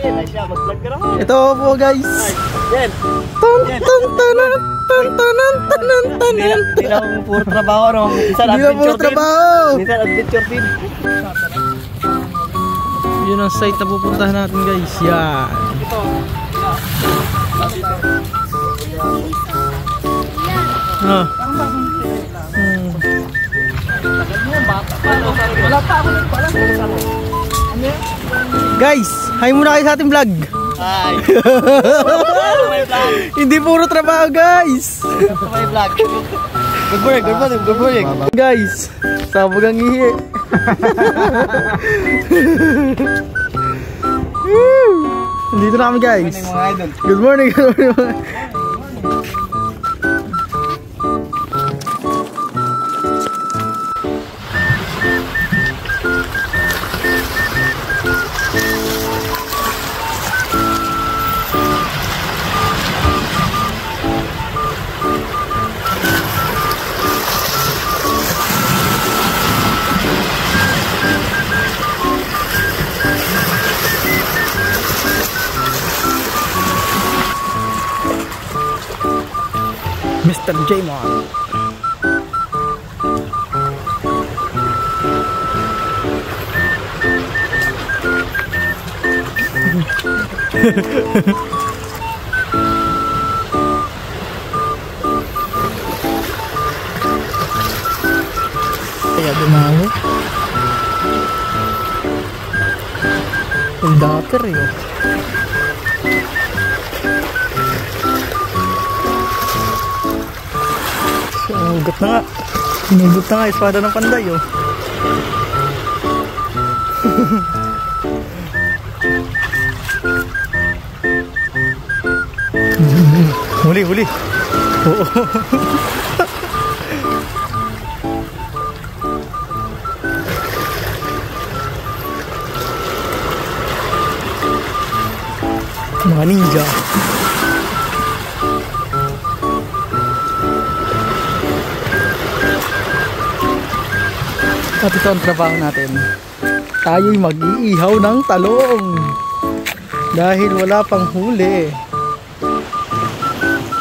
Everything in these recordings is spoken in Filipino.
Yan, ay siya, mag-vlog ka naman. Ito po guys. Yan. Hindi na akong puro trabaho, no? Minsan adventure din. Minsan adventure din. Yun ang site na pupuntahan natin guys. Yan. Ito. Wala pa ako nagpala. Guys, hi muna kayo sa ating vlog. Hi. Hindi puro trabaho guys. May vlog. Good morning, good morning, good morning. Guys, sabog ang ihi. Dito na kami guys. Good morning, good morning. Mr. J-Mon. Kaya dumaho. Ang daper yun. Hugot na nga. Hinugot na nga. Espada ng panday oh. Huli, huli. Oo. Mga ninja. At ito ang trabaho natin. Tayo'y mag-iihaw ng talong. Dahil wala pang huli.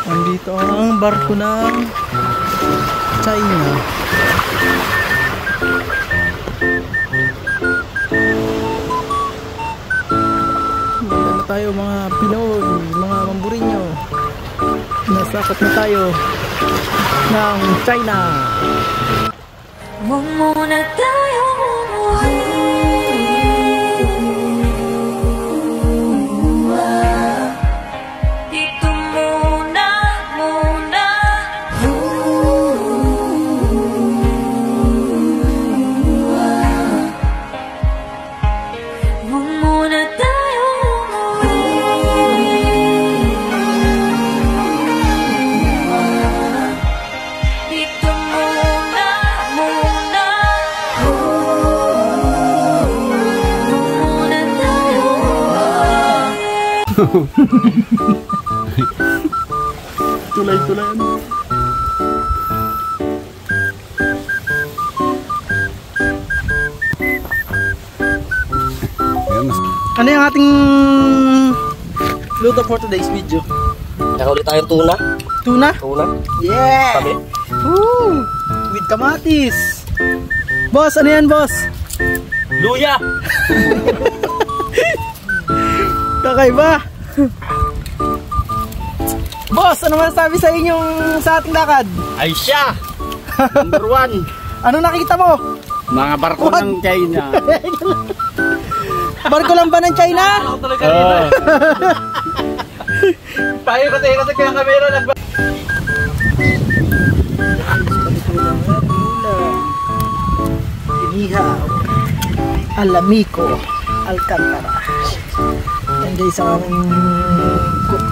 Andito ang barko ng China. Ganda na tayo mga Pinoy, mga Mamburinyo. Nasakot na tayo ng China. Huwag muna tayong umuwi. Dito muna, muna. Huwag muna tayong umuwi. Dito muna, muna. Muna tayo. Tulay-tulayan. Ano yung ating luto for today's video? Nakaulit tayong tuna. Tuna? Tuna. Yeah! Kami. Woo! With kamatis. Boss, ano yan boss? Luya. Kakaiba. Boss, ano masasabi sa inyong sa ating lakad? Ay siya. Number 1. Ano nakita mo? Mga barko ng China. Barko lang ba ng China? Ako talaga rin. Payo kasi kaya kamera nag Inihaw Alamico Alcantara. Yan guys ang aming cook.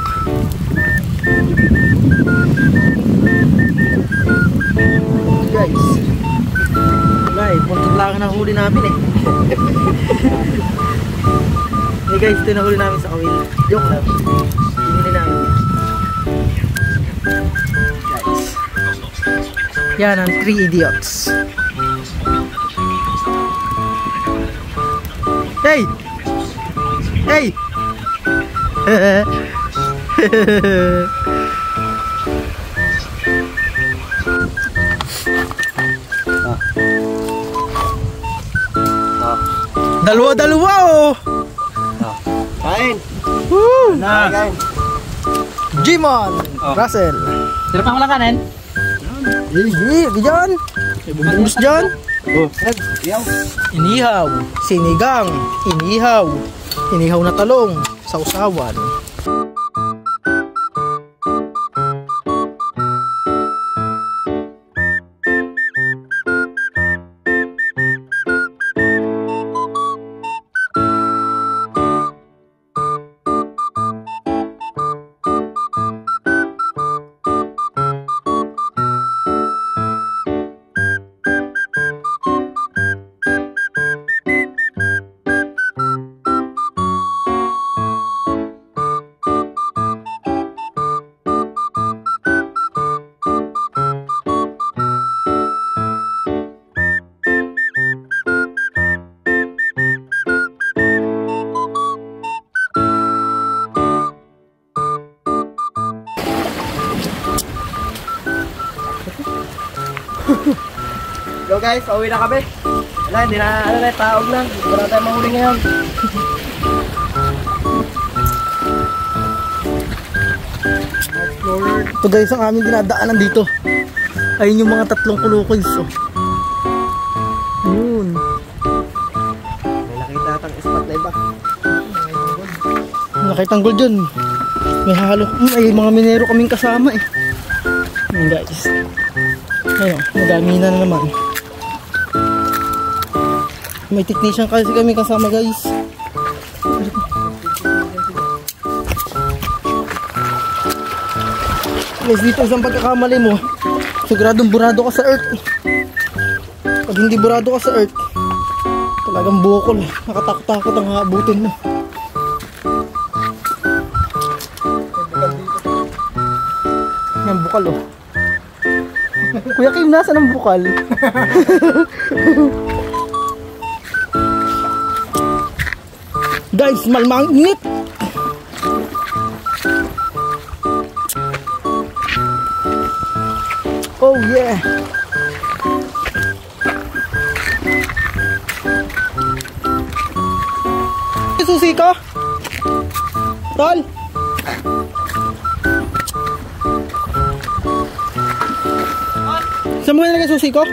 Guys, wala eh, puntot lang ang huli namin eh. Hey guys, ito yung nahuli namin sa kawil. Joke lang. Pinili namin. Guys, yan ang 3 idiots. Hey! Hey! Dalawa-dalawa oh. Kain. Woo! Kain. Jimon, Russell. Sino pang wala kanin? Diyan. Bubungos dyan. Oh. Iyaw. Inihaw, sinigang, inihaw, inihaw na talong, sausawan. Yo guys, pauwi na kami. Wala, hindi na, taog lang. Wala tayong mahuli ngayon. Ito guys ang aming dinadaanan dito. Ayun yung mga tatlong kulukoys oh. Ayun. May nakita atang spot na iba. Nakitang gold dyan. May halo. May mga minero kaming kasama eh. Ayun guys. Ayun, madami na naman. May technician kasi kami kasama guys. Guys, dito isang pagkakamali mo, siguradong burado ka sa earth. Pag hindi burado ka sa earth, talagang bukol. Nakatakot-takot ang haabutin mo. Yan, bukal oh. Kuya Kim, nasa ng bukal? Guys, malmang init. Oh yeah. Susi ka? Tol? Saan mo nilagay susi ko?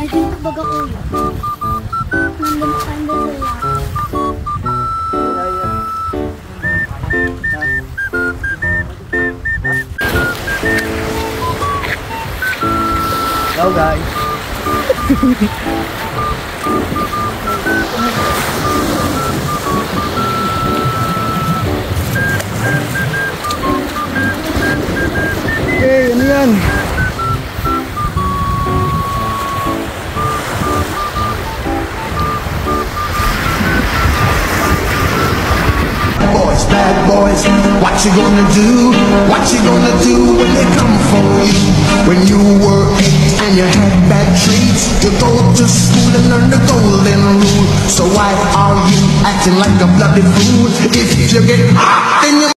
Ay, dito baga ko yun. Nandun sila. Go guys. Okay, ano yan? Boys, bad boys, what you gonna do? What you gonna do when they come for you? When you were 8 and you had bad traits, you go to school and learn the golden rule. So why are you acting like a bloody fool? If you get hot, then you